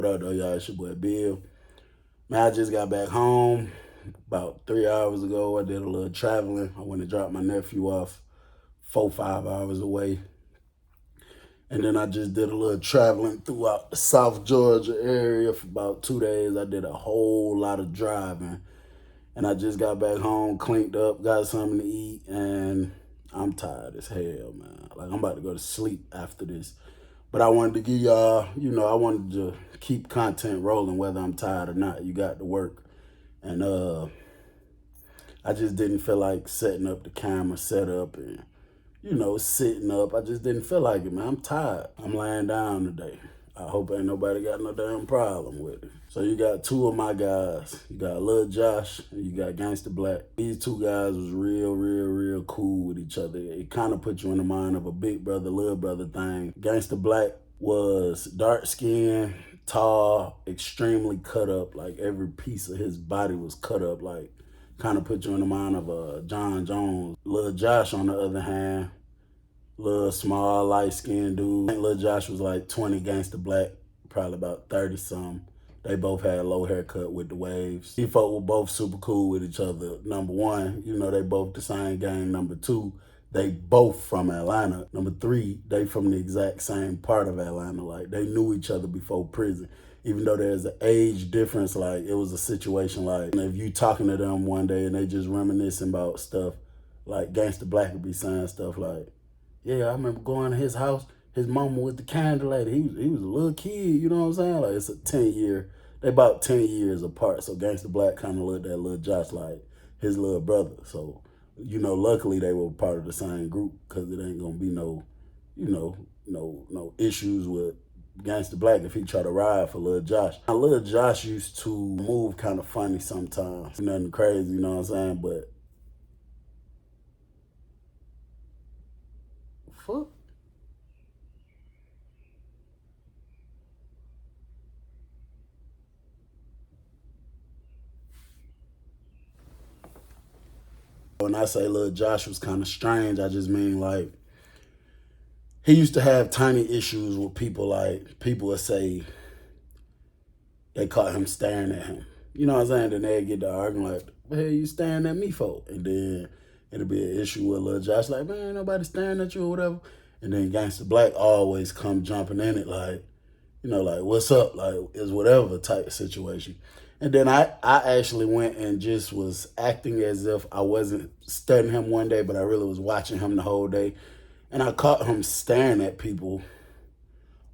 What up, though, y'all? It's your boy Bill. Man, I just got back home about 3 hours ago. I did a little traveling. I went to drop my nephew off 4, 5 hours away. And then I just did a little traveling throughout the South Georgia area for about 2 days. I did a whole lot of driving. And I just got back home, cleaned up, got something to eat, and I'm tired as hell, man. Like, I'm about to go to sleep after this. But I wanted to give y'all, I wanted to keep content rolling whether I'm tired or not. You got to work. And I just didn't feel like setting up the camera setup and, sitting up. I just didn't feel like it, man. I'm tired. I'm laying down today. I hope ain't nobody got no damn problem with it. So you got two of my guys. You got Lil Josh and you got Gangster Black. These two guys was real cool with each other. It kind of put you in the mind of a big brother, little brother thing. Gangster Black was dark skinned, tall, extremely cut up. Like every piece of his body was cut up. Like kind of put you in the mind of John Jones. Lil Josh, on the other hand, little small, light-skinned dude. I think Lil Josh was like 20, Gangsta Black, probably about 30-something. They both had low haircut with the waves. These folk were both super cool with each other. Number one, they both the same gang. Number two, they both from Atlanta. Number three, they from the exact same part of Atlanta. Like, they knew each other before prison. Even though there's an age difference, like, it was a situation like, if you talking to them one day and they just reminiscing about stuff, like Gangsta Black would be saying stuff like, yeah, I remember going to his house. His mama with the candle lady. He was a little kid, you know what I'm saying? Like, it's a 10-year, they about 10 years apart. So Gangsta Black kind of looked at Lil Josh like his little brother. So, luckily they were part of the same group because it ain't gonna be no issues with Gangsta Black if he try to ride for Lil Josh. Now, Lil Josh used to move kind of funny sometimes. Nothing crazy, you know what I'm saying? But fuck. When I say Lil Josh was kind of strange, I just mean like he used to have tiny issues with people. Like people would say they caught him staring at him. You know what I'm saying? Then they'd get to arguing like, "What the hell you staring at me for?" And then it'll be an issue with Lil Josh, like, "Man, ain't nobody staring at you or whatever." And then Gangsta Black always come jumping in it like, like, what's up? Like, it's whatever type of situation. And then I actually went and just was acting as if I wasn't studying him one day, but I really was watching him the whole day. And I caught him staring at people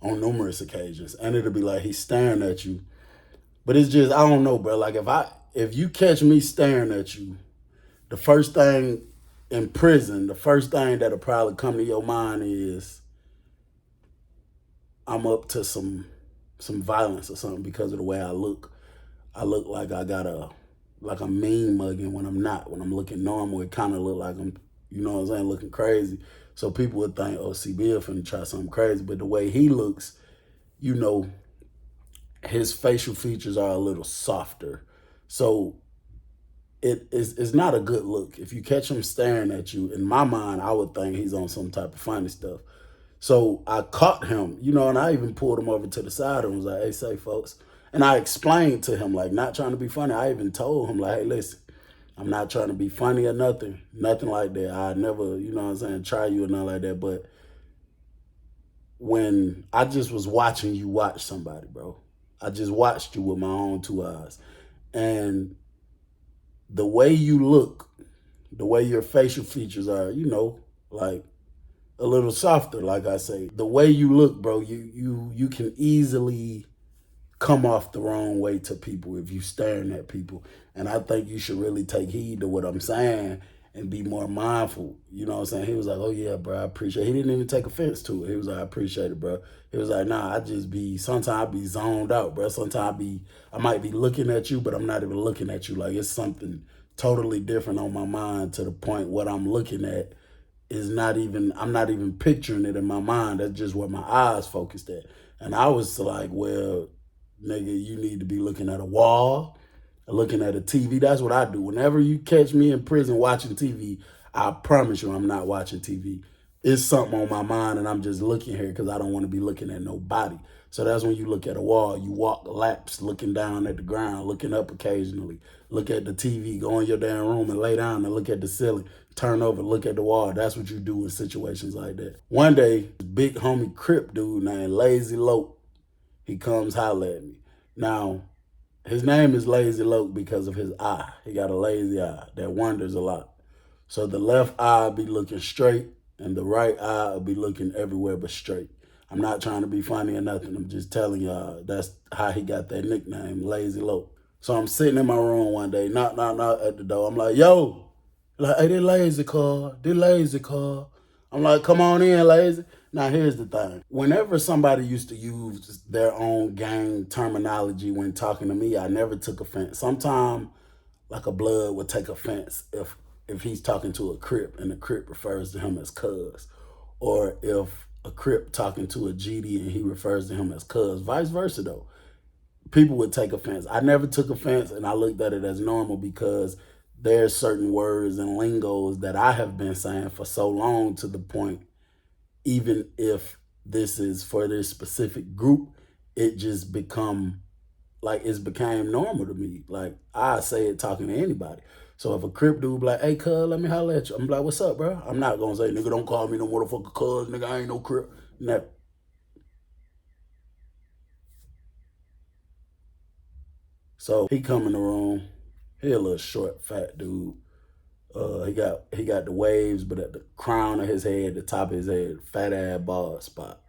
on numerous occasions. And it'll be like he's staring at you. But it's just, I don't know, bro. Like if you catch me staring at you, the first thing in prison, the first thing that'll probably come to your mind is I'm up to some violence or something because of the way I look. I look like I got like a mean mugging when I'm not. When I'm looking normal, it kind of look like I'm, looking crazy. So people would think, oh, CB finna try something crazy. But the way he looks, his facial features are a little softer. So it's not a good look. If you catch him staring at you, in my mind, I would think he's on some type of funny stuff. So I caught him, and I even pulled him over to the side and was like, hey, say, folks. And I explained to him, like, not trying to be funny. I even told him, like, hey, listen, I'm not trying to be funny or nothing. Nothing like that. I never, try you or nothing like that. But when I just was watching you watch somebody, bro. I just watched you with my own two eyes. And the way you look, the way your facial features are, like a little softer, like I say. The way you look, bro, you can easily come off the wrong way to people if you staring at people. And I think you should really take heed to what I'm saying and be more mindful. You know what I'm saying? He was like, oh yeah, bro, I appreciate it. He didn't even take offense to it. He was like, I appreciate it, bro. He was like, nah, sometimes I be zoned out, bro. Sometimes I might be looking at you, but I'm not even looking at you. Like it's something totally different on my mind to the point what I'm looking at is I'm not even picturing it in my mind. That's just where my eyes focused at. And I was like, well, nigga, you need to be looking at a wall, looking at a TV. That's what I do. Whenever you catch me in prison watching TV, I promise you I'm not watching TV. It's something on my mind and I'm just looking here because I don't want to be looking at nobody. So that's when you look at a wall, you walk laps looking down at the ground, looking up occasionally, look at the TV, go in your damn room and lay down and look at the ceiling, turn over, look at the wall. That's what you do in situations like that. One day, big homie Crip dude named Lazy Loke, he comes holler at me. Now, his name is Lazy Loke because of his eye. He got a lazy eye that wanders a lot. So the left eye be looking straight and the right eye will be looking everywhere but straight. I'm not trying to be funny or nothing. I'm just telling y'all that's how he got that nickname, Lazy Loke. So I'm sitting in my room one day, knock at the door. I'm like, yo, like, hey, this Lazy car, this Lazy car. I'm like, come on in, Lazy. Now, here's the thing. Whenever somebody used to use their own gang terminology when talking to me, I never took offense. Sometimes, like a blood would take offense if he's talking to a Crip and the Crip refers to him as cuz. Or if a Crip talking to a GD and he refers to him as cuz. Vice versa, though. People would take offense. I never took offense, and I looked at it as normal because there's certain words and lingos that I have been saying for so long to the point, even if this is for this specific group, it just became normal to me. Like, I say it talking to anybody. So if a Crip dude be like, hey, cuz, let me holler at you. I'm like, what's up, bro? I'm not going to say, nigga, don't call me no motherfucker cuz, nigga, I ain't no Crip. Never. So he come in the room. He a little short, fat dude. He got the waves, but at the crown of his head, the top of his head, fat ass bald spot.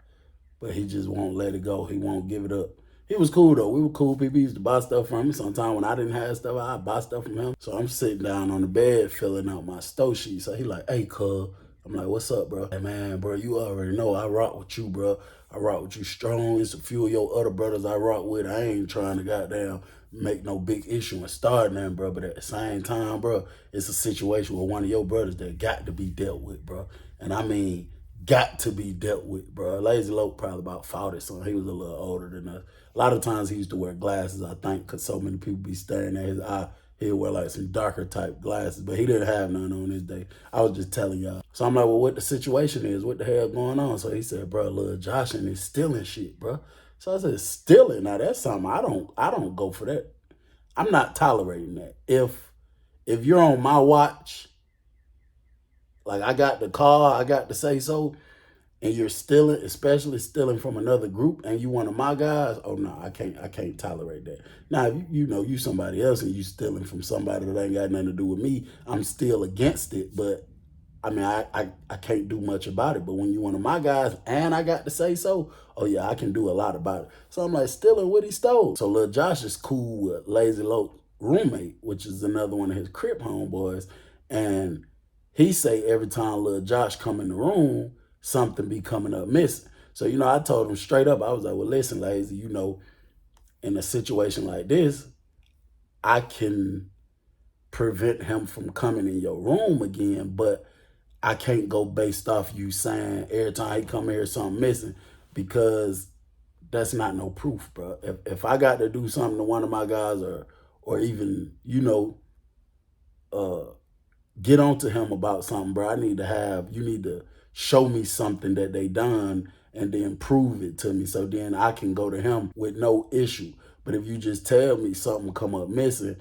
But he just won't let it go. He won't give it up. He was cool though. We were cool people. He used to buy stuff from me. Sometimes when I didn't have stuff, I'd buy stuff from him. So I'm sitting down on the bed filling out my stow sheet. So he like, hey, cuz. I'm like, what's up, bro? Hey, man, bro, you already know I rock with you, bro. I rock with you strong. It's a few of your other brothers I rock with. I ain't trying to goddamn make no big issue and start nothing, bro. But at the same time, bro, it's a situation with one of your brothers that got to be dealt with, bro. And I mean, got to be dealt with, bro. Lazy Loke probably about 40, so he was a little older than us. A lot of times he used to wear glasses, I think, because so many people be staring at his eye. He'd wear like some darker type glasses, but he didn't have none on his day. I was just telling y'all. So I'm like, well, what the situation is? What the hell going on? So he said, bro, Lil Josh and he's stealing shit, bro. So I said, stealing? Now that's something I don't go for that. I'm not tolerating that. If you're on my watch, like I got the car, I got to say so, and you're stealing, especially stealing from another group, and you one of my guys, oh no, I can't tolerate that. Now, if you know you somebody else and you stealing from somebody that ain't got nothing to do with me, I'm still against it, but I mean, I can't do much about it. But when you one of my guys and I got to say so, oh yeah, I can do a lot about it. So I'm like, stealing what he stole. So Lil Josh is cool with Lazy Loke roommate, which is another one of his Crip homeboys, and he say every time Lil Josh come in the room, something be coming up missing. So, I told him straight up, I was like, well, listen, Lazy, in a situation like this, I can prevent him from coming in your room again, but I can't go based off you saying every time he come here something missing, because that's not no proof, bro. If I got to do something to one of my guys or even, uh get onto him about something, bro, you need to show me something that they done and then prove it to me so then I can go to him with no issue. But if you just tell me something come up missing,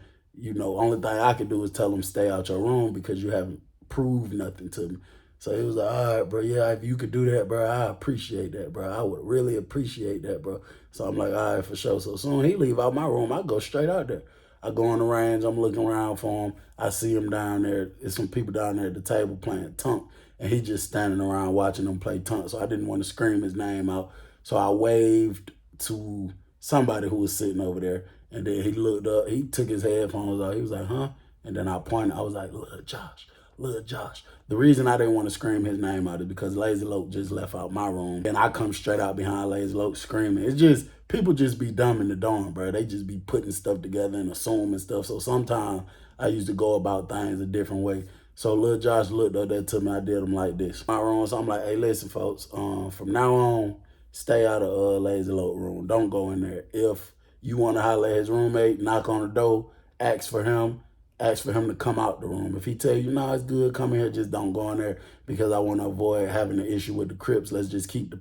only thing I can do is tell him stay out your room because you haven't proved nothing to me. So he was like, all right, bro, yeah, if you could do that, bro, I appreciate that, bro. I would really appreciate that, bro. So I'm like, all right, for sure. So soon he leave out my room, I go straight out there. I go on the range, I'm looking around for him. I see him down there. There's some people down there at the table playing tunk, and he just standing around watching them play tunk. So I didn't want to scream his name out. So I waved to somebody who was sitting over there, and then he looked up. He took his headphones off. He was like, huh? And then I pointed. I was like, Lil Josh, Lil Josh. The reason I didn't want to scream his name out is because Lazy Loke just left out my room. And I come straight out behind Lazy Loke screaming. It's just, people just be dumb in the dorm, bro. They just be putting stuff together and assuming stuff. So sometimes I used to go about things a different way. So Lil Josh looked up there to me. I did him like this. My room, so I'm like, hey, listen, folks. From now on, stay out of Lazy Loke room. Don't go in there. If you want to holler at his roommate, knock on the door, ask for him. ask for him to come out the room. If he tell you, nah, it's good, come in here, just don't go in there because I want to avoid having an issue with the Crips. Let's just keep the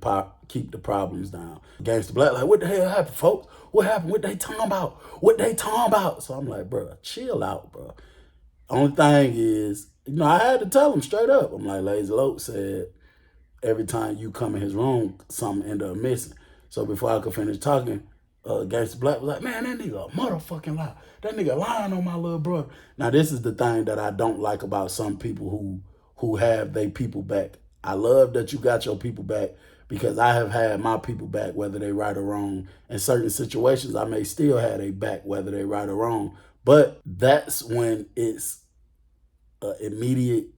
problems down. Gangsta Black, like, what the hell happened, folks? What happened? What they talking about? What they talking about? So I'm like, bro, chill out, bro. Only thing is, I had to tell him straight up. I'm like, Lazy Loke said, every time you come in his room, something end up missing. So before I could finish talking, Gangsta Black was like, man, that nigga a motherfucking lie. That nigga lying on my little brother. Now, this is the thing that I don't like about some people who have their people back. I love that you got your people back because I have had my people back, whether they right or wrong. In certain situations, I may still have their back, whether they right or wrong. But that's when it's an immediate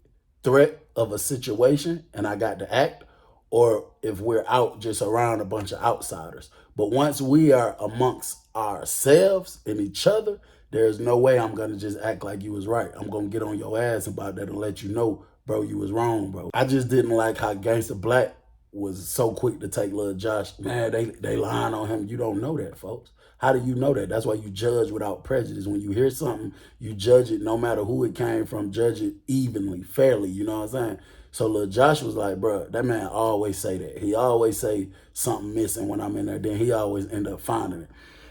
threat of a situation and I got to act, or if we're out just around a bunch of outsiders. But once we are amongst ourselves and each other, there's no way I'm going to just act like you was right. I'm going to get on your ass about that and let you know, bro, you was wrong, bro. I just didn't like how Gangsta Black was so quick to take Lil Josh. Man, they lying on him. You don't know that, folks. How do you know that? That's why you judge without prejudice. When you hear something, you judge it no matter who it came from. Judge it evenly, fairly, you know what I'm saying? So Lil Josh was like, bro, that man always say that. He always say something missing when I'm in there. Then he always end up finding it.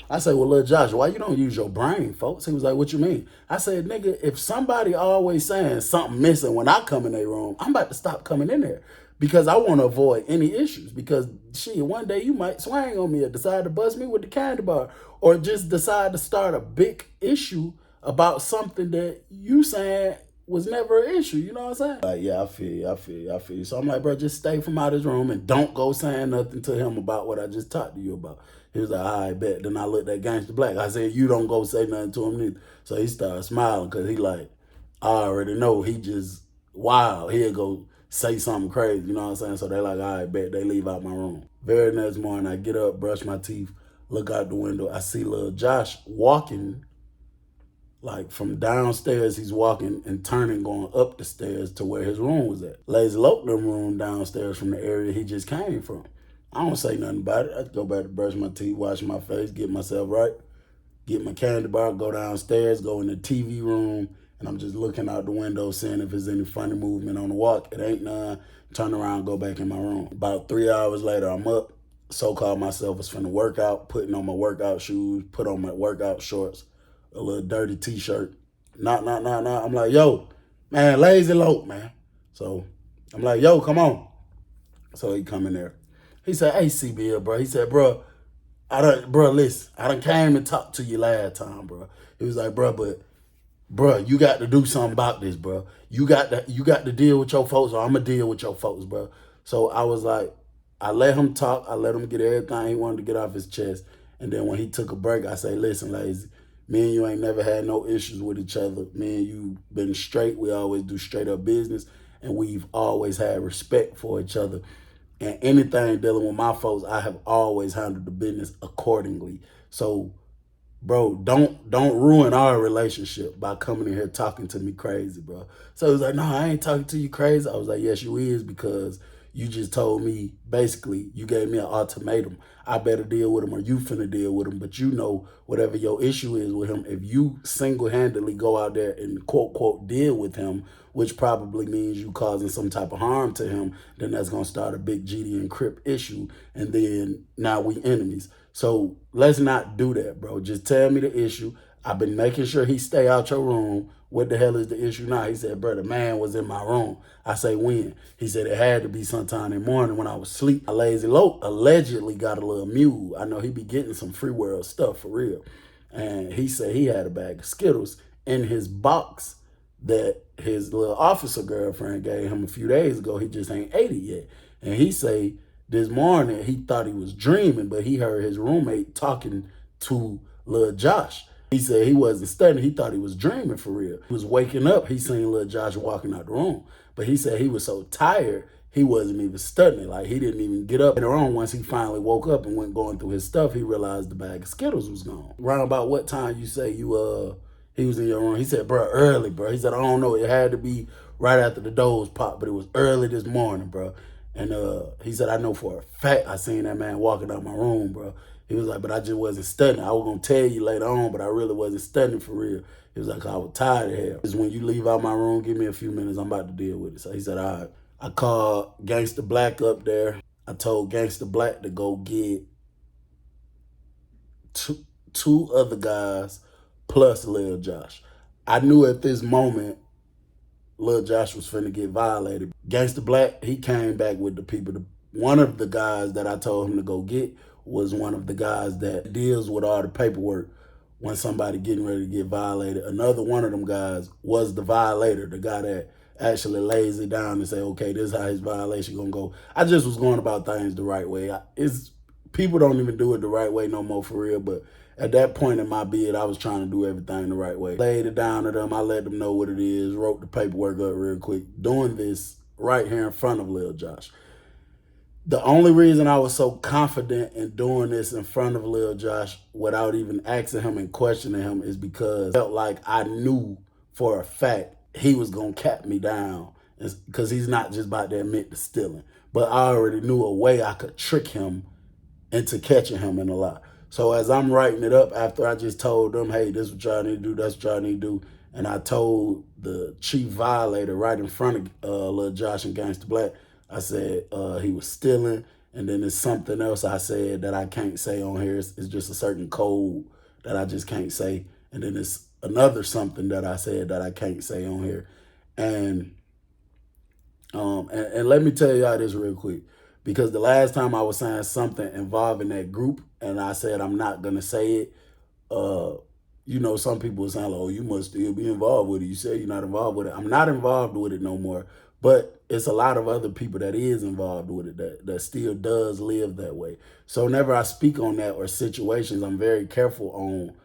I say, well, Lil Josh, why you don't use your brain, folks? He was like, what you mean? I said, nigga, if somebody always saying something missing when I come in their room, I'm about to stop coming in there because I want to avoid any issues. Because, shit, one day you might swing on me or decide to bust me with the candy bar or just decide to start a big issue about something that you saying was never an issue, you know what I'm saying? Like, yeah, I feel you. So I'm like, bro, just stay from out of his room and don't go saying nothing to him about what I just talked to you about. He was like, all right, bet. Then I looked at Gangsta Black. I said, you don't go say nothing to him neither. So he started smiling because he like, I already know he just wild. He'll go say something crazy, you know what I'm saying? So they like, all right, bet. They leave out my room. Very next morning, I get up, brush my teeth, look out the window. I see Lil Josh walking. Like from downstairs, he's walking and turning, going up the stairs to where his room was at. Lazy Loke them room downstairs from the area he just came from. I don't say nothing about it. I go back to brush my teeth, wash my face, get myself right, get my candy bar, go downstairs, go in the TV room, and I'm just looking out the window, seeing if there's any funny movement on the walk. It ain't none. Turn around, go back in my room. About 3 hours later, I'm up. So-called myself was finna work out, putting on my workout shoes, put on my workout shorts, a little dirty t-shirt. Knock. I'm like, yo, man, Lazy Loke, man. So I'm like, yo, come on. So he come in there. He said, hey, CBL, bro. He said, bro, listen, I done came and talked to you last time, bro. He was like, bro, you got to do something about this, bro. You got to deal with your folks or I'm going to deal with your folks, bro. So I was like, I let him talk. I let him get everything he wanted to get off his chest. And then when he took a break, I say, listen, Lazy, me and you ain't never had no issues with each other. Me and you been straight. We always do straight up business. And we've always had respect for each other. And anything dealing with my folks, I have always handled the business accordingly. So, bro, don't ruin our relationship by coming in here talking to me crazy, bro. So he was like, no, I ain't talking to you crazy. I was like, yes, you is, because you just told me, basically, you gave me an ultimatum. I better deal with him or you finna deal with him. But you know, whatever your issue is with him, if you single-handedly go out there and quote, deal with him, which probably means you causing some type of harm to him, then that's going to start a big GD and Crip issue. And then now we enemies. So let's not do that, bro. Just tell me the issue. I've been making sure he stay out your room. What the hell is the issue now? He said, bro, the man was in my room. I say, when? He said, it had to be sometime in the morning when I was asleep. Lazy Loke allegedly got a little mule. I know he be getting some free world stuff for real. And he said he had a bag of Skittles in his box that his little officer girlfriend gave him a few days ago. He just ain't ate it yet. And he say this morning he thought he was dreaming, but he heard his roommate talking to Lil Josh. He said he wasn't studying. He thought he was dreaming for real. He was waking up. He seen Lil Josh walking out the room. But he said he was so tired, he wasn't even studying. Like, he didn't even get up. Later on, once he finally woke up and went going through his stuff, he realized the bag of Skittles was gone. Around about what time you say he was in your room? He said, bro, early, bro. He said, I don't know. It had to be right after the doors popped, but it was early this morning, bro. And he said, I know for a fact I seen that man walking out my room, bro. He was like, but I just wasn't studying. I was going to tell you later on, but I really wasn't studying for real. He was like, I was tired of hell. When you leave out my room, give me a few minutes. I'm about to deal with it. So he said, all right. I called Gangster Black up there. I told Gangster Black to go get two other guys plus Lil Josh. I knew at this moment Lil Josh was finna get violated. Gangsta Black, he came back with the people. One of the guys that I told him to go get was one of the guys that deals with all the paperwork when somebody getting ready to get violated. Another one of them guys was the violator, the guy that actually lays it down and say, okay, this is how his violation gonna go. I just was going about things the right way. People don't even do it the right way no more for real, but at that point in my bid, I was trying to do everything the right way. Laid it down to them. I let them know what it is, wrote the paperwork up real quick, doing this right here in front of Lil Josh. The only reason I was so confident in doing this in front of Lil Josh without even asking him and questioning him is because I felt like I knew for a fact he was going to cap me down because he's not just about to admit to stealing. But I already knew a way I could trick him into catching him in a lie. So as I'm writing it up after I just told them, hey, this is what y'all need to do, that's what y'all need to do, and I told the chief violator right in front of Lil Josh and Gangsta Black, I said he was stealing, and then there's something else I said that I can't say on here. It's just a certain code that I just can't say, and then there's another something that I said that I can't say on here. And let me tell y'all this real quick. Because the last time I was saying something involving that group and I said I'm not going to say it, some people were saying, like, oh, you must still be involved with it. You say you're not involved with it. I'm not involved with it no more. But it's a lot of other people that is involved with it that still does live that way. So whenever I speak on that or situations, I'm very careful on,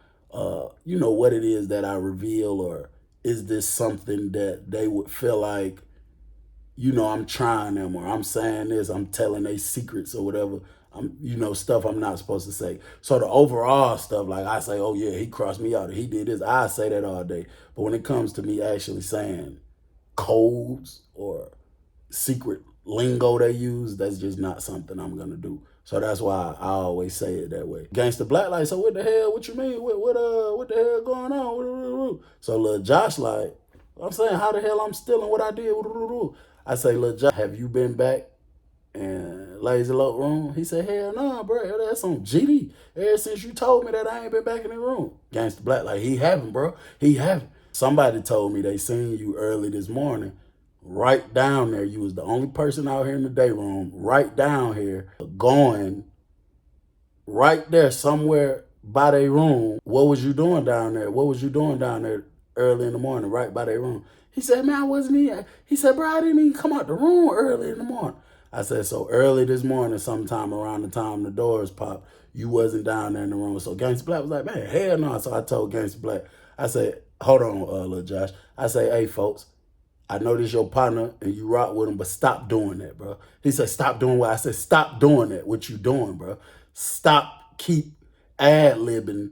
what it is that I reveal, or is this something that they would feel like, I'm trying them, or I'm saying this, I'm telling they secrets or whatever. Stuff I'm not supposed to say. So the overall stuff, like I say, oh yeah, he crossed me out, or he did this, I say that all day. But when it comes to me actually saying codes or secret lingo they use, that's just not something I'm gonna do. So that's why I always say it that way. Gangsta Black, like, so what the hell, what you mean? What the hell going on? So Lil Josh, like, I'm saying, how the hell I'm stealing what I did? I say, Lil Josh, have you been back in Lazy Low room? He said, hell nah, bro. That's on GD. Ever since you told me that, I ain't been back in the room. Gangsta Black, like, he haven't, bro. He haven't. Somebody told me they seen you early this morning, right down there. You was the only person out here in the day room, right down here, going right there somewhere by their room. What was you doing down there? What was you doing down there early in the morning, right by their room? He said, man, I wasn't here. He said, bro, I didn't even come out the room early in the morning. I said, so early this morning, sometime around the time the doors popped, you wasn't down there in the room. So Gangsta Black was like, man, hell no. So I told Gangsta Black, I said, hold on, Lil Josh. I say, hey, folks, I know this your partner and you rock with him, but stop doing that, bro. He said, stop doing what? I said, stop doing that. What you doing, bro? Stop, keep ad-libbing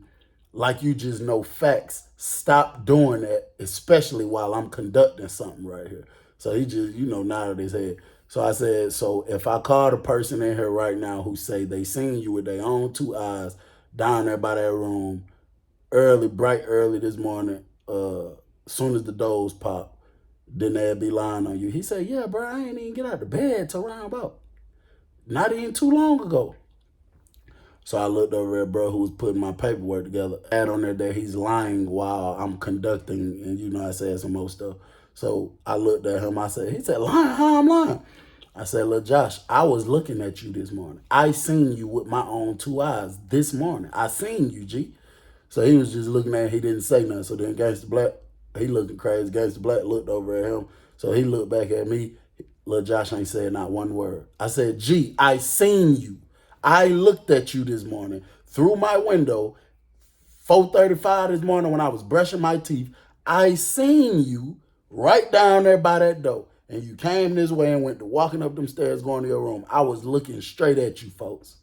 like you just know facts. Stop doing that, especially while I'm conducting something right here. So he just, nodded his head. So I said, so if I call the person in here right now who say they seen you with their own two eyes down there by that room, bright early this morning, soon as the doors pop, then they'll be lying on you. He said, yeah, bro, I ain't even get out of bed till around about not even too long ago. So I looked over at bro who was putting my paperwork together. Add on there that he's lying while I'm conducting, and I said some more stuff. So I looked at him. He said, lying? How I'm lying? I said, Lil Josh, I was looking at you this morning. I seen you with my own two eyes this morning. I seen you, G. So he was just looking at him. He didn't say nothing. So then Gangsta Black, he looking crazy. Gangsta Black looked over at him. So he looked back at me. Lil Josh ain't said not one word. I said, G, I seen you. I looked at you this morning through my window, 4:35 this morning when I was brushing my teeth. I seen you right down there by that door. And you came this way and went to walking up them stairs going to your room. I was looking straight at you, folks.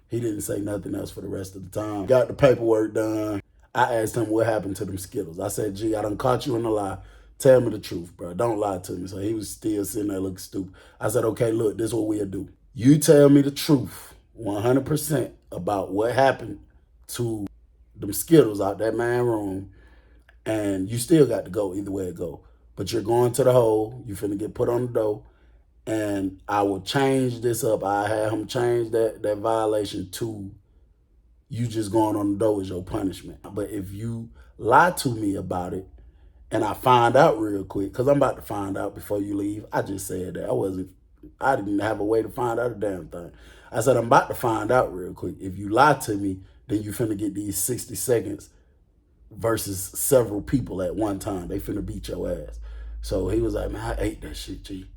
He didn't say nothing else for the rest of the time. Got the paperwork done. I asked him what happened to them Skittles. I said, G, I done caught you in a lie. Tell me the truth, bro. Don't lie to me. So he was still sitting there looking stupid. I said, okay, look, this is what we'll do. You tell me the truth, 100%. about what happened to them Skittles out that man room, and you still got to go either way it go. But you're going to the hole, you finna get put on the dough, and I will change this up. I had him change that violation to you just going on the dough is your punishment. But if you lie to me about it, and I find out real quick, because I'm about to find out before you leave. I just said that. I didn't have a way to find out a damn thing. I said, I'm about to find out real quick. If you lie to me, then you finna get these 60 seconds versus several people at one time. They finna beat your ass. So he was like, man, I ate that shit, G.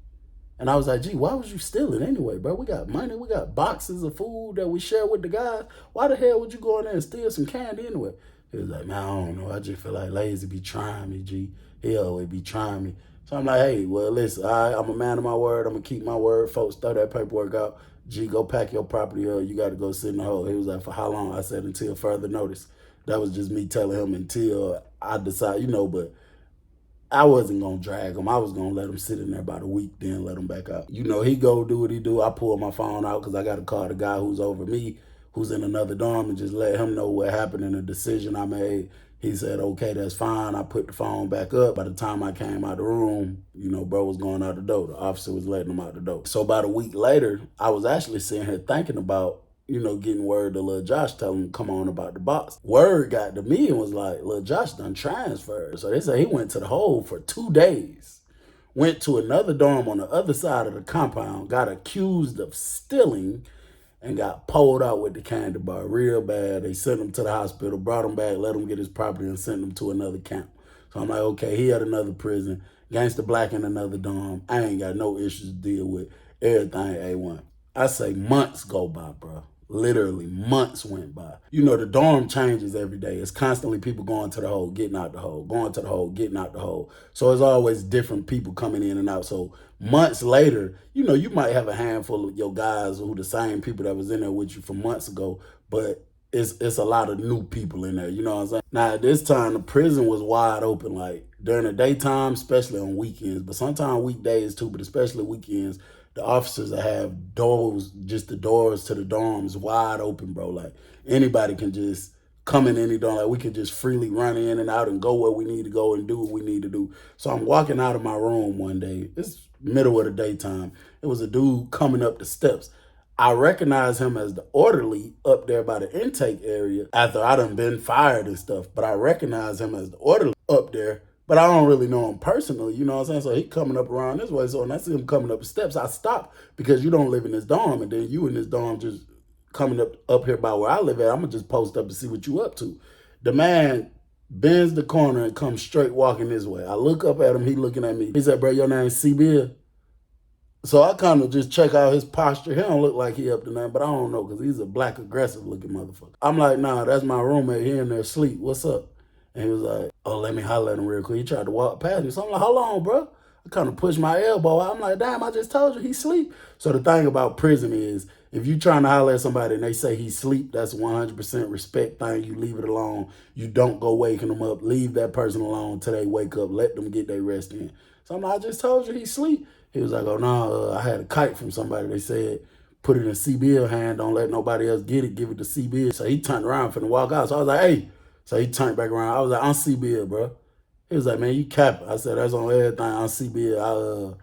And I was like, gee, why was you stealing anyway, bro? We got money. We got boxes of food that we share with the guys. Why the hell would you go in there and steal some candy anyway? He was like, man, I don't know. I just feel like Lazy be trying me, G. He always be trying me. So I'm like, hey, well, listen, I'm a man of my word. I'm going to keep my word. Folks, throw that paperwork out. G, go pack your property up. You got to go sit in the hole. He was like, for how long? I said, until further notice. That was just me telling him until I decide, but I wasn't going to drag him. I was going to let him sit in there about a week, then let him back out. He go do what he do. I pull my phone out because I got to call the guy who's over me, who's in another dorm, and just let him know what happened and the decision I made. He said, okay, that's fine. I put the phone back up. By the time I came out the room, bro was going out the door. The officer was letting him out the door. So about a week later, I was actually sitting here thinking about, getting word to Lil Josh, telling him come on about the box. Word got to me and was like, Lil Josh done transferred. So they said he went to the hole for 2 days. Went to another dorm on the other side of the compound, got accused of stealing, and got pulled out with the candy bar real bad. They sent him to the hospital, brought him back, let him get his property, and sent him to another camp. So I'm like, okay, he at another prison. Gangsta Black in another dorm. I ain't got no issues to deal with. Everything A1. I say months go by, bro. Literally months went by. The dorm changes every day. It's constantly people going to the hole, getting out the hole, going to the hole, getting out the hole. So it's always different people coming in and out. So months later, you might have a handful of your guys who the same people that was in there with you from months ago, but it's a lot of new people in there, you know what I'm saying? Now, at this time, the prison was wide open, like during the daytime, especially on weekends, but sometimes weekdays too, but especially weekends, the officers that have doors, just the doors to the dorms wide open, bro. Like anybody can just come in any dorm. Like we can just freely run in and out and go where we need to go and do what we need to do. So I'm walking out of my room one day. It's middle of the daytime. It was a dude coming up the steps. I recognize him as the orderly up there by the intake area after I done been fired and stuff. But I recognize him as the orderly up there. But I don't really know him personally, you know what I'm saying? So he coming up around this way. So when I see him coming up the steps, I stop because you don't live in this dorm. And then you in this dorm just coming up here by where I live at. I'm going to just post up to see what you up to. The man bends the corner and comes straight walking this way. I look up at him. He looking at me. He said, bro, your name's C-Bill? So I kind of just check out his posture. He don't look like he up to nothing, but I don't know because he's a black aggressive looking motherfucker. I'm like, nah, that's my roommate. He in there asleep. What's up? And he was like, oh, let me holler at him real quick. He tried to walk past me. So I'm like, hold on, bro. I kind of pushed my elbow out. I'm like, damn, I just told you he sleep. So the thing about prison is if you trying to holler at somebody and they say he sleep, that's 100% respect thing. You leave it alone. You don't go waking them up. Leave that person alone till they wake up. Let them get their rest in. So I'm like, I just told you he sleep. He was like, oh, no, I had a kite from somebody. They said, put it in a C-Bill hand. Don't let nobody else get it. Give it to C-Bill. So he turned around finna walk out. So I was like, hey. So he turned back around. I was like, I'm C-Bill, bro. He was like, man, you capping. I said, that's on everything. I'm C-Bill.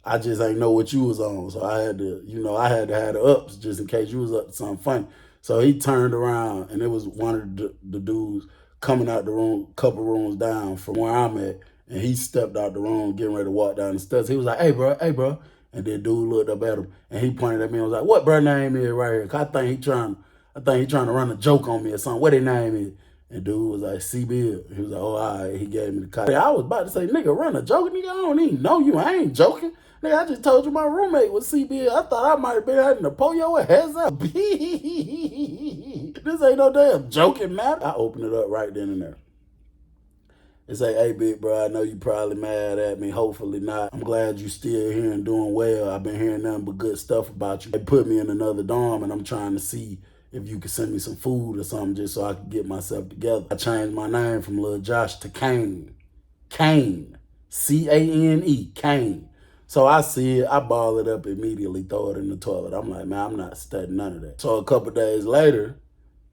I just ain't know what you was on. So I had to, I had to have the ups just in case you was up to something funny. So he turned around, and it was one of the dudes coming out the room, couple rooms down from where I'm at, and he stepped out the room, getting ready to walk down the steps. He was like, hey, bro. And then dude looked up at him, and he pointed at me and was like, what bro name is right here? Cause I think he trying to run a joke on me or something. What his name is? And dude was like, C-Bill. He was like, oh, all right. He gave me the kite. I was about to say, nigga, run a joke. Nigga, I don't even know you. I ain't joking. Nigga, I just told you my roommate was C-Bill. I thought I might have been having to pull your heads up. This ain't no damn joking matter. I opened it up right then and there. It say, hey, big bro, I know you probably mad at me. Hopefully not. I'm glad you still here and doing well. I've been hearing nothing but good stuff about you. They put me in another dorm, and I'm trying to see if you could send me some food or something just so I could get myself together. I changed my name from Lil Josh to Kane. Kane. C-A-N-E. Kane. So I see it, I ball it up immediately, throw it in the toilet. I'm like, man, I'm not studying none of that. So a couple days later,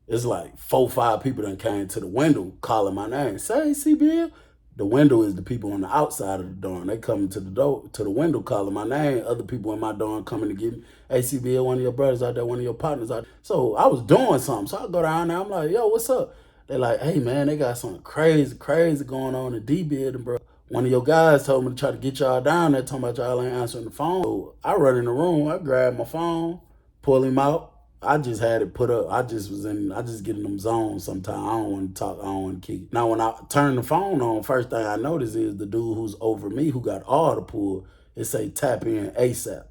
it's like 4, 5 people that came to the window calling my name. Say, CBL. The window is the people on the outside of the dorm. They coming to the door, to the window calling my name. Other people in my dorm coming to get me. Hey, CBL, one of your brothers out there, one of your partners out there. So I was doing something. So I go down there. I'm like, yo, what's up? They like, hey, man, they got something crazy going on in D building, bro. One of your guys told me to try to get y'all down there, talking about y'all ain't answering the phone. So I run in the room. I grab my phone, pull him out. I just had it put up. I just get in them zones sometimes. I don't want to talk. I don't want to keep. Now, when I turn the phone on, first thing I notice is the dude who's over me, who got all the pull, it say tap in ASAP.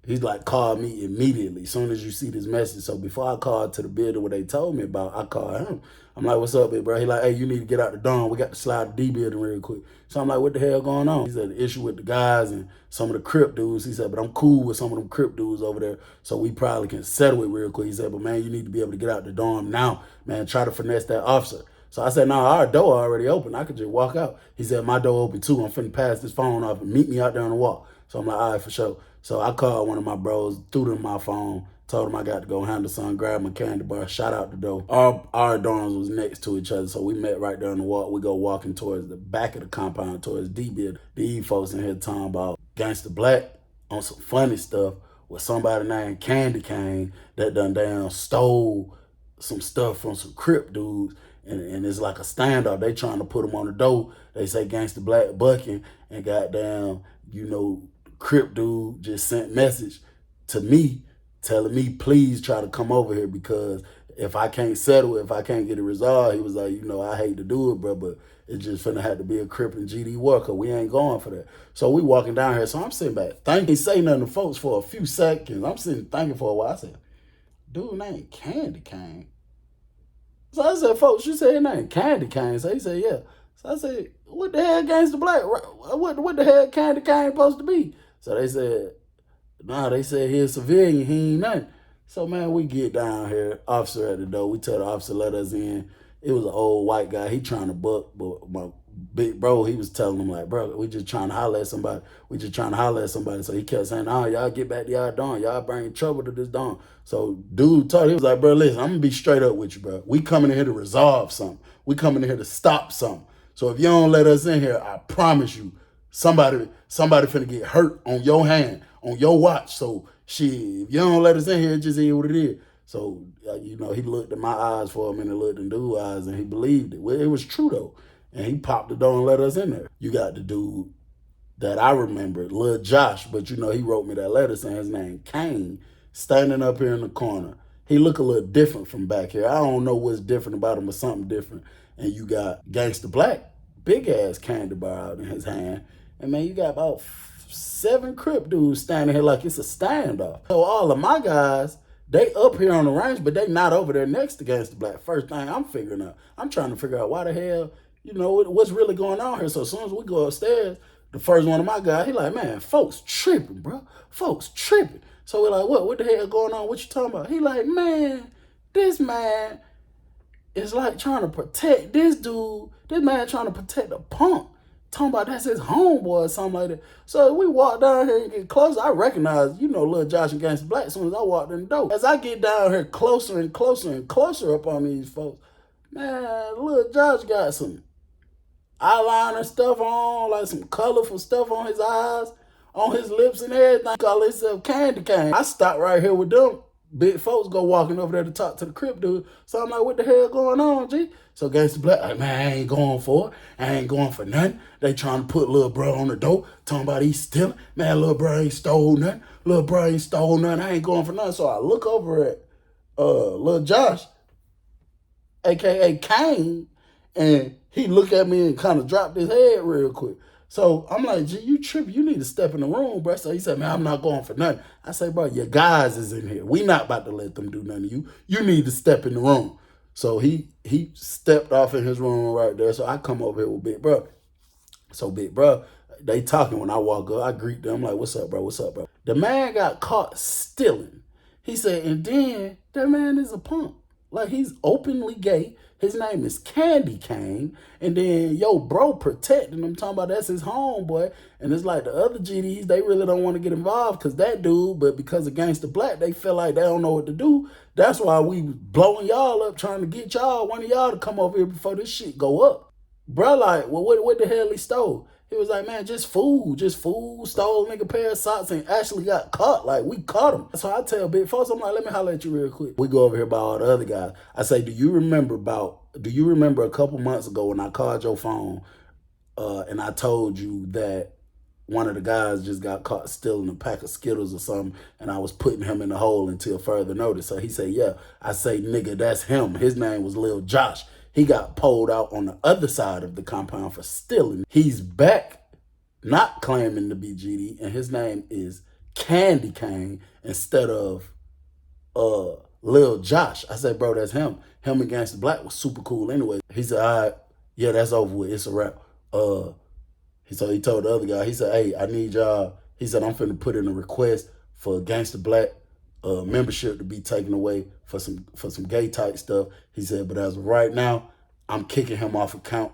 He's like, call me immediately as soon as you see this message. So before I called to the building where they told me about, I called him. I'm like, what's up, big bro? He like, hey, you need to get out the dorm. We got to slide the D building real quick. So I'm like, what the hell going on? He said, the issue with the guys and some of the Crip dudes. He said, but I'm cool with some of them Crip dudes over there, so we probably can settle it real quick. He said, but man, you need to be able to get out the dorm now, man. Try to finesse that officer. So I said, no, our door already open. I could just walk out. He said, my door open too. I'm finna pass this phone off and meet me out there on the walk. So I'm like, all right, for sure. So I called one of my bros, threw them my phone, told him I got to go handle something, grab my candy bar, shot out the door. Our dorms was next to each other, so we met right there on the walk. We go walking towards the back of the compound, towards D-Build. These folks in here talking about Gangsta Black on some funny stuff with somebody named Candy Cane that done down stole some stuff from some Crip dudes. And it's like a standoff. They trying to put them on the door. They say Gangsta Black bucking, and goddamn, Crip dude just sent message to me telling me, please try to come over here, because if I can't settle it, if I can't get it resolved, he was like, I hate to do it, bro, but it's just finna have to be a Crip and GD worker. We ain't going for that. So we walking down here. So I'm sitting back thinking, he say nothing to folks for a few seconds. I'm sitting thinking for a while. I said, dude named Candy Cane. So I said, folks, you said his name Candy Cane. So he said, yeah. So I said, what the hell Gangsta Black? What the hell Candy Cane supposed to be? So they said, nah, they said he a civilian, he ain't nothing. So, man, we get down here, officer at the door. We tell the officer let us in. It was an old white guy. He trying to buck, but my big bro, he was telling him, like, bro, we just trying to holler at somebody. We just trying to holler at somebody. So he kept saying, oh, y'all get back to y'all dorm. Y'all bring trouble to this dorm. So dude told him, he was like, bro, listen, I'm going to be straight up with you, bro. We coming in here to resolve something. We coming in here to stop something. So if you don't let us in here, I promise you, somebody finna get hurt on your hand, on your watch. So shit, if you don't let us in here, it just is what it is. So, he looked at my eyes for a minute, looked in dude's eyes, and he believed it. Well, it was true, though. And he popped the door and let us in there. You got the dude that I remember, Lil Josh, but he wrote me that letter saying his name Kane, standing up here in the corner. He look a little different from back here. I don't know what's different about him, but something different. And you got Gangsta Black, big ass candy bar out in his hand. And man, you got about 7 Crip dudes standing here like it's a standoff. So all of my guys, they up here on the range, but they not over there next to Gangsta Black. First thing I'm figuring out, I'm trying to figure out why the hell, what's really going on here. So as soon as we go upstairs, the first one of my guys, he like, man, folks tripping, bro. Folks tripping. So we're like, what the hell going on? What you talking about? He like, man, this man is like trying to protect this dude. This man trying to protect a punk. Talking about that's his homeboy or something like that. So we walk down here and get closer. I recognize, Lil Josh and Gangsta Black as soon as I walked in the door. As I get down here closer and closer and closer up on these folks, man, Lil Josh got some eyeliner stuff on, like some colorful stuff on his eyes, on his lips and everything. Call himself Candy Cane. I stopped right here with them. Big folks go walking over there to talk to the Crip dude. So I'm like, what the hell going on, G? So Gangsta Black, like, man, I ain't going for it. I ain't going for nothing. They trying to put Lil Bro on the door, talking about he's stealing. Man, Lil Bro ain't stole nothing. Lil Bro ain't stole nothing. I ain't going for nothing. So I look over at Lil Josh, a.k.a. Kane, and he looked at me and kind of dropped his head real quick. So I'm like, G, you tripping. You need to step in the room, bro. So he said, man, I'm not going for nothing. I say, bro, your guys is in here. We not about to let them do nothing to you. You need to step in the room. So he stepped off in his room right there. So I come over here with Big Bro. So Big Bro, they talking when I walk up. I greet them. I'm like, what's up, bro? What's up, bro? The man got caught stealing. He said, and then that man is a punk. Like, he's openly gay. His name is Candy Cane. And then, yo, bro protecting him, talking about that's his homeboy. And it's like the other GDs, they really don't want to get involved because that dude, but because of Gangsta Black, they feel like they don't know what to do. That's why we blowing y'all up, trying to get y'all, one of y'all to come over here before this shit go up. Bro, like, well, what the hell he stole? He was like, man, just food, stole a nigga pair of socks and actually got caught. Like, we caught him. So I tell big folks, I'm like, let me holler at you real quick. We go over here about all the other guys. I say, do you remember a couple months ago when I called your phone and I told you that one of the guys just got caught stealing a pack of Skittles or something, and I was putting him in the hole until further notice. So he said, yeah. I say, nigga, that's him. His name was Lil Josh. He got pulled out on the other side of the compound for stealing. He's back, not claiming to be GD, and his name is Candy Cane instead of Lil Josh. I said, bro, that's him. Him and Gangsta Black was super cool anyway. He said, all right, yeah, that's over with. It's a wrap. So he told the other guy, he said, hey, I need y'all. He said, I'm finna put in a request for Gangsta Black membership to be taken away for some gay type stuff. He said, but as of right now, I'm kicking him off account.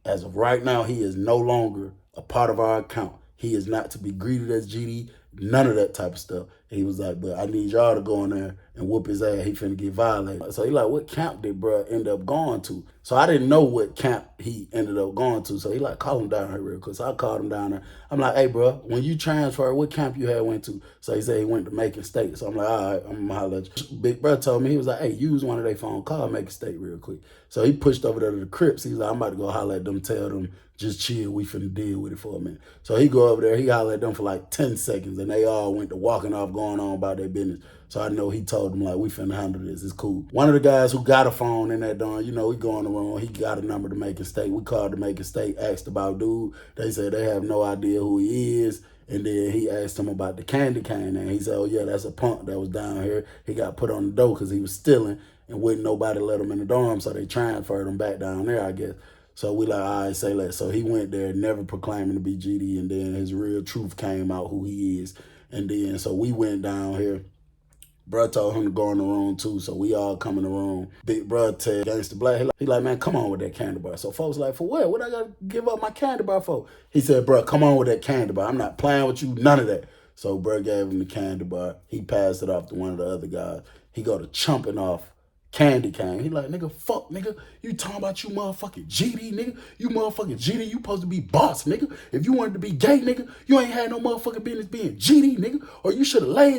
As of right now, he is no longer a part of our account. He is not to be greeted as GD, none of that type of stuff. And he was like, but I need y'all to go in there and whoop his ass. He finna get violated. So he like, what camp did bruh end up going to? So I didn't know what camp he ended up going to. So he like, call him down here real quick. So I called him down there. I'm like, hey, bruh, when you transfer, what camp you had went to? So he said he went to Macon State. So I'm like, all right, I'm gonna holler at you. Big bruh told me, he was like, hey, use one of their phone, call Macon State real quick. So he pushed over there to the Crips. He was like, I'm about to go holler at them, tell them, just chill, we finna deal with it for a minute. So he go over there, he hollered at them for like 10 seconds, and they all went to walking off, going on about their business. So I know he told them, like, we finna handle this, it's cool. One of the guys who got a phone in that darn, we going around, he got a number to Macon State. We called to Macon State, asked about dude. They said they have no idea who he is. And then he asked him about the Candy Cane, and he said, oh yeah, that's a punk that was down here. He got put on the door because he was stealing, and wouldn't nobody let him in the dorm, so they transferred him back down there, I guess. So we like, all right, say less. So he went there, never proclaiming to be GD, and then his real truth came out, who he is. And then, so we went down here. Bruh told him to go in the room too, so we all come in the room. Big bruh tell Gangsta Black, he like, man, come on with that candy bar. So folks like, for what? What I gotta give up my candy bar for? He said, bruh, come on with that candy bar. I'm not playing with you, none of that. So bruh gave him the candy bar. He passed it off to one of the other guys. He go to chumping off Candy Cane. He like, nigga, fuck, nigga. You talking about you motherfucking GD, nigga. You motherfucking GD. You supposed to be boss, nigga. If you wanted to be gay, nigga, you ain't had no motherfucking business being GD, nigga. Or you should have laid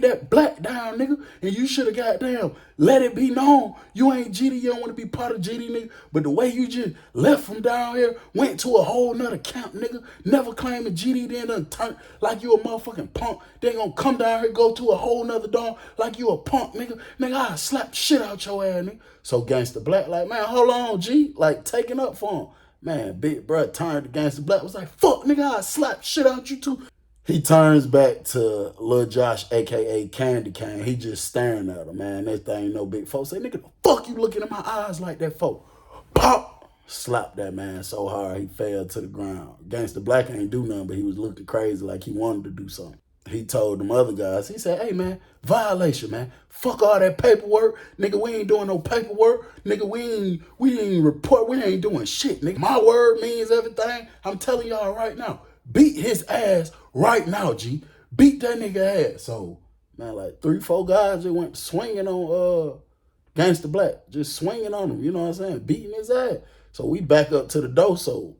that black down, nigga. And you should have goddamn let it be known you ain't GD. You don't want to be part of GD, nigga. But the way you just left from down here, went to a whole nother camp, nigga. Never claiming GD, then done turned like you a motherfucking punk. Then gonna come down here, go to a whole nother dorm like you a punk, nigga. Nigga, I slap shit out your ass, nigga. So Gangsta Black like, man, hold on, G. Like, taking up for him. Man, big bruh turned to Gangsta Black, was like, fuck, nigga, I slap shit out you too. He turns back to Lil Josh, a.k.a. Candy Cane. He just staring at him, man. That thing no big folks. Say, nigga, the fuck you looking in my eyes like that, folk? Pop! Slapped that man so hard he fell to the ground. Gangsta Black ain't do nothing, but he was looking crazy like he wanted to do something. He told them other guys, he said, hey, man, violation, man. Fuck all that paperwork. Nigga, we ain't doing no paperwork. Nigga, we ain't report. We ain't doing shit, nigga. My word means everything. I'm telling y'all right now. Beat his ass right now, G. Beat that nigga ass. So, man, like 3-4 guys just went swinging on Gangsta Black. Just swinging on him, you know what I'm saying? Beating his ass. So we back up to the door. So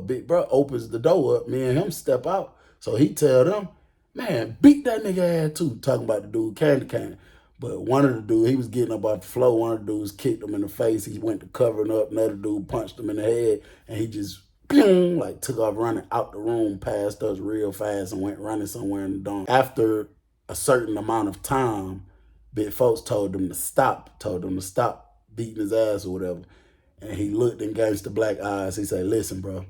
big bro opens the door up. Me and him step out. So he tell them, man, beat that nigga ass too. Talking about the dude Candy Cane. But one of the dudes, he was getting up off the floor. One of the dudes kicked him in the face. He went to covering up. Another dude punched him in the head. And he just, like, took off running out the room past us real fast and went running somewhere in the dorm. After a certain amount of time, big folks told him to stop beating his ass or whatever. And he looked in Gangsta Black eyes. He said, listen, bro,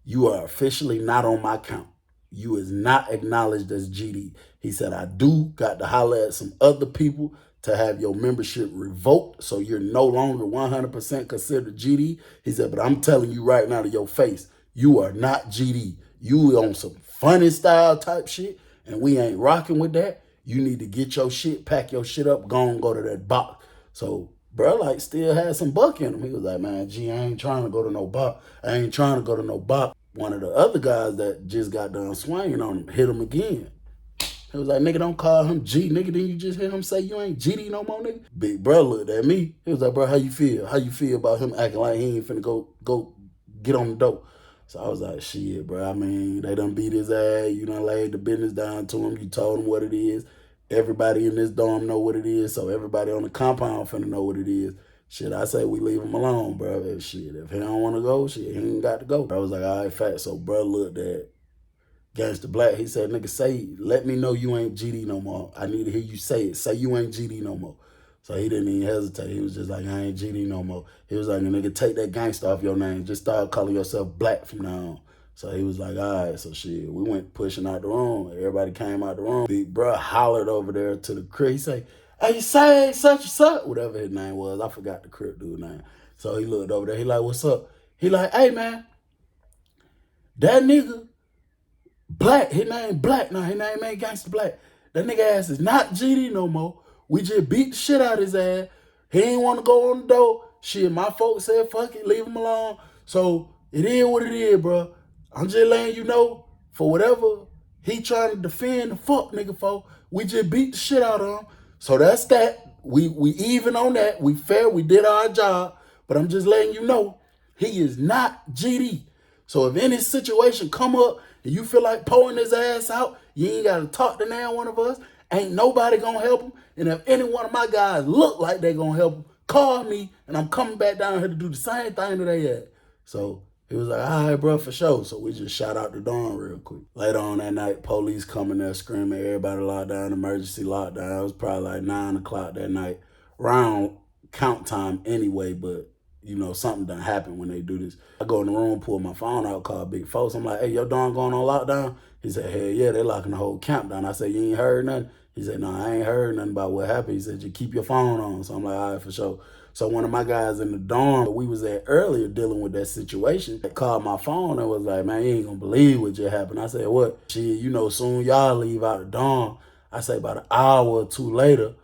you are officially not on my count. You is not acknowledged as GD. He said, I do got to holler at some other people to have your membership revoked so you're no longer 100% considered GD. He said, but I'm telling you right now to your face, you are not GD. You on some funny style type shit, and we ain't rocking with that. You need to get your shit, pack your shit up, go and go to that box. So bro, like, still had some buck in him. He was like, man, G, I ain't trying to go to no bar. I ain't trying to go to no bar. One of the other guys that just got done swinging on him hit him again. He was like, nigga, don't call him G. Nigga, didn't you just hear him say you ain't GD no more, nigga? Big bro looked at me. He was like, bro, how you feel? How you feel about him acting like he ain't finna go get on the dope? So I was like, shit, bro. I mean, they done beat his ass. You done laid the business down to him. You told him what it is. Everybody in this dorm know what it is. So everybody on the compound finna know what it is. Shit, I say we leave him alone, bro. Shit, if he don't want to go, shit, he ain't got to go. I was like, all right, fat. So bro looked at Gangsta Black. He said, nigga, say, let me know you ain't GD no more. I need to hear you say it. Say you ain't GD no more. So he didn't even hesitate. He was just like, I ain't GD no more. He was like, nigga, take that gangsta off your name. Just start calling yourself Black from now on. So he was like, all right. So shit, we went pushing out the room. Everybody came out the room. Big bro hollered over there to the crib. He say, hey, you say such and such, whatever his name was. I forgot the crib dude name. So he looked over there. He like, what's up? He like, hey, man, that nigga Black, his name Black. Now his name ain't Gangsta Black. That nigga ass is not GD no more. We just beat the shit out of his ass. He ain't want to go on the door. Shit, my folks said, fuck it, leave him alone. So it is what it is, bro. I'm just letting you know, for whatever he trying to defend the fuck nigga for, we just beat the shit out of him. So that's that. We even on that. We fair. We did our job. But I'm just letting you know, he is not GD. So if any situation come up and you feel like pulling his ass out, you ain't got to talk to now one of us. Ain't nobody going to help him. And if any one of my guys look like they going to help him, call me and I'm coming back down here to do the same thing that they had. So he was like, all right, bro, for sure. So we just shot out the dawn real quick. Later on that night, police coming there screaming, everybody locked down, emergency lockdown. It was probably like 9 o'clock that night. Round count time anyway, but you know, something done happen when they do this. I go in the room, pull my phone out, call Big Folks. I'm like, hey, your dorm going on lockdown? He said, hell yeah, they locking the whole camp down. I said, you ain't heard nothing? He said, no, I ain't heard nothing about what happened. He said, just keep your phone on. So I'm like, all right, for sure. So one of my guys in the dorm we was at earlier dealing with that situation, called my phone and was like, man, you ain't gonna believe what just happened. I said, what? Shit, you know, soon y'all leave out the dorm. I say about an hour or two later,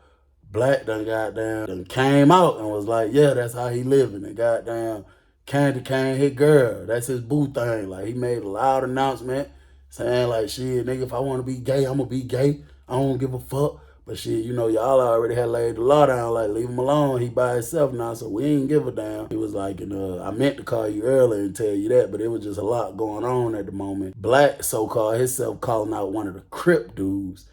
Black done came out and was like, yeah, that's how he living. And goddamn Candy Cane hit girl. That's his boo thing. Like he made a loud announcement saying like, shit, nigga, if I want to be gay, I'm gonna be gay. I don't give a fuck. But shit, you know, y'all already had laid the law down, like leave him alone. He by himself now, so we ain't give a damn. He was like, I meant to call you earlier and tell you that, but it was just a lot going on at the moment. Black so-called himself calling out one of the Crip dudes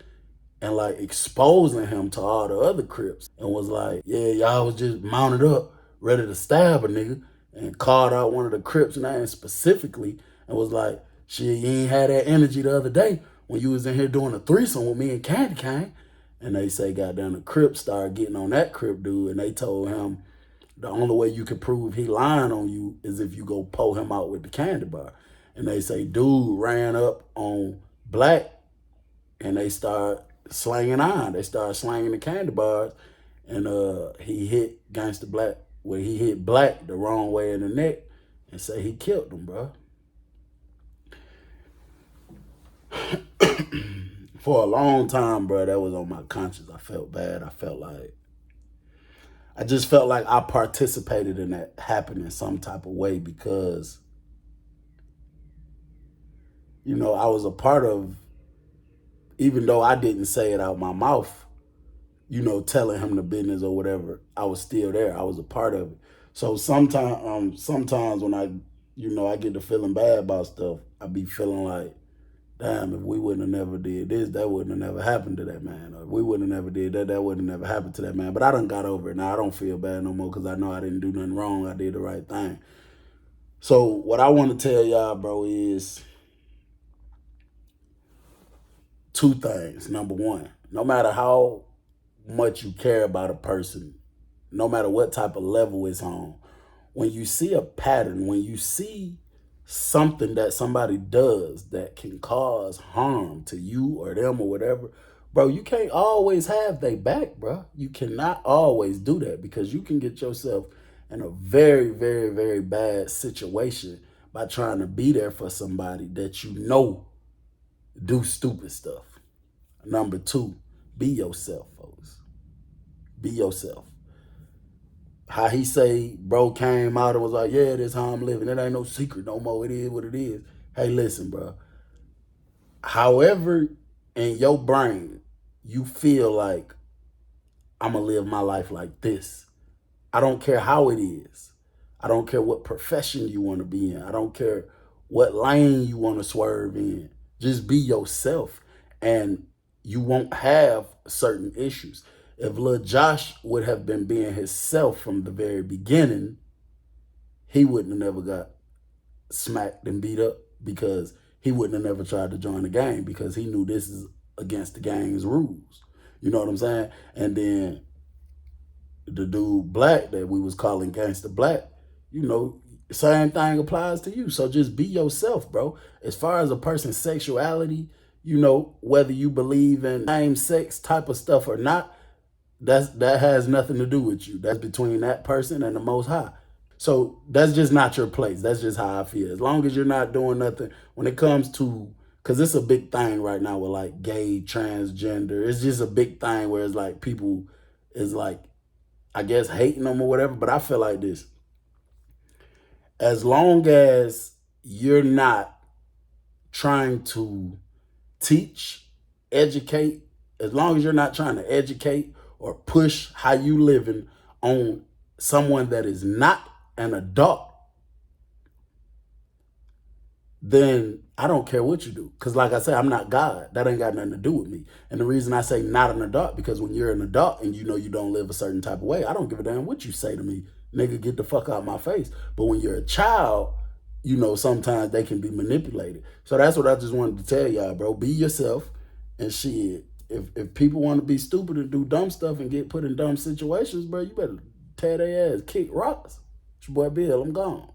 and like exposing him to all the other Crips and was like, yeah, y'all was just mounted up, ready to stab a nigga, and called out one of the Crips' names specifically and was like, shit, you ain't had that energy the other day when you was in here doing a threesome with me and Candy Cane. And they say, goddamn, the Crips started getting on that Crip dude, and they told him the only way you can prove he lying on you is if you go pull him out with the candy bar. And they say, dude ran up on Black and they start slanging on. They started slanging the candy bars, and he hit Gangsta Black. Well, he hit Black the wrong way in the neck, and say he killed him, bro. For a long time, bro, that was on my conscience. I felt bad. I just felt like I participated in that happening some type of way because, you know, I was a part of, even though I didn't say it out my mouth, you know, telling him the business or whatever, I was still there. I was a part of it. So sometimes when I get to feeling bad about stuff, I be feeling like, damn, if we wouldn't have never did this, that wouldn't have never happened to that man. Or if we wouldn't have never did that, that wouldn't have never happened to that man. But I done got over it now. I don't feel bad no more because I know I didn't do nothing wrong. I did the right thing. So what I want to tell y'all, bro, is two things. Number one, no matter how much you care about a person, no matter what type of level it's on, when you see a pattern, when you see something that somebody does that can cause harm to you or them or whatever, bro, you can't always have they back, bro. You cannot always do that because you can get yourself in a very, very, very bad situation by trying to be there for somebody that you know do stupid stuff. Number two, be yourself, folks. Be yourself. How he say bro came out and was like, yeah, this how I'm living. It ain't no secret no more. It is what it is. Hey, listen, bro. However, in your brain, you feel like I'm gonna live my life like this. I don't care how it is. I don't care what profession you want to be in. I don't care what lane you want to swerve in. Just be yourself and you won't have certain issues. If Lil Josh would have been being himself from the very beginning, he wouldn't have never got smacked and beat up because he wouldn't have never tried to join the gang because he knew this is against the gang's rules. You know what I'm saying? And then the dude Black that we was calling Gangster Black, you know, same thing applies to you. So just be yourself, bro. As far as a person's sexuality, you know, whether you believe in same sex type of stuff or not, that has nothing to do with you. That's between that person and the Most High. So that's just not your place. That's just how I feel. As long as you're not doing nothing when it comes to, because it's a big thing right now with like gay, transgender. It's just a big thing where it's like people is like, I guess, hating them or whatever. But I feel like this: as long as you're not trying to teach, educate, as long as you're not trying to educate or push how you living on someone that is not an adult, then I don't care what you do. Because like I said, I'm not God. That ain't got nothing to do with me. And the reason I say not an adult, because when you're an adult and you know you don't live a certain type of way, I don't give a damn what you say to me. Nigga, get the fuck out my face. But when you're a child, you know, sometimes they can be manipulated. So that's what I just wanted to tell y'all, bro. Be yourself and shit. If people want to be stupid and do dumb stuff and get put in dumb situations, bro, you better tear their ass, kick rocks. It's your boy Bill. I'm gone.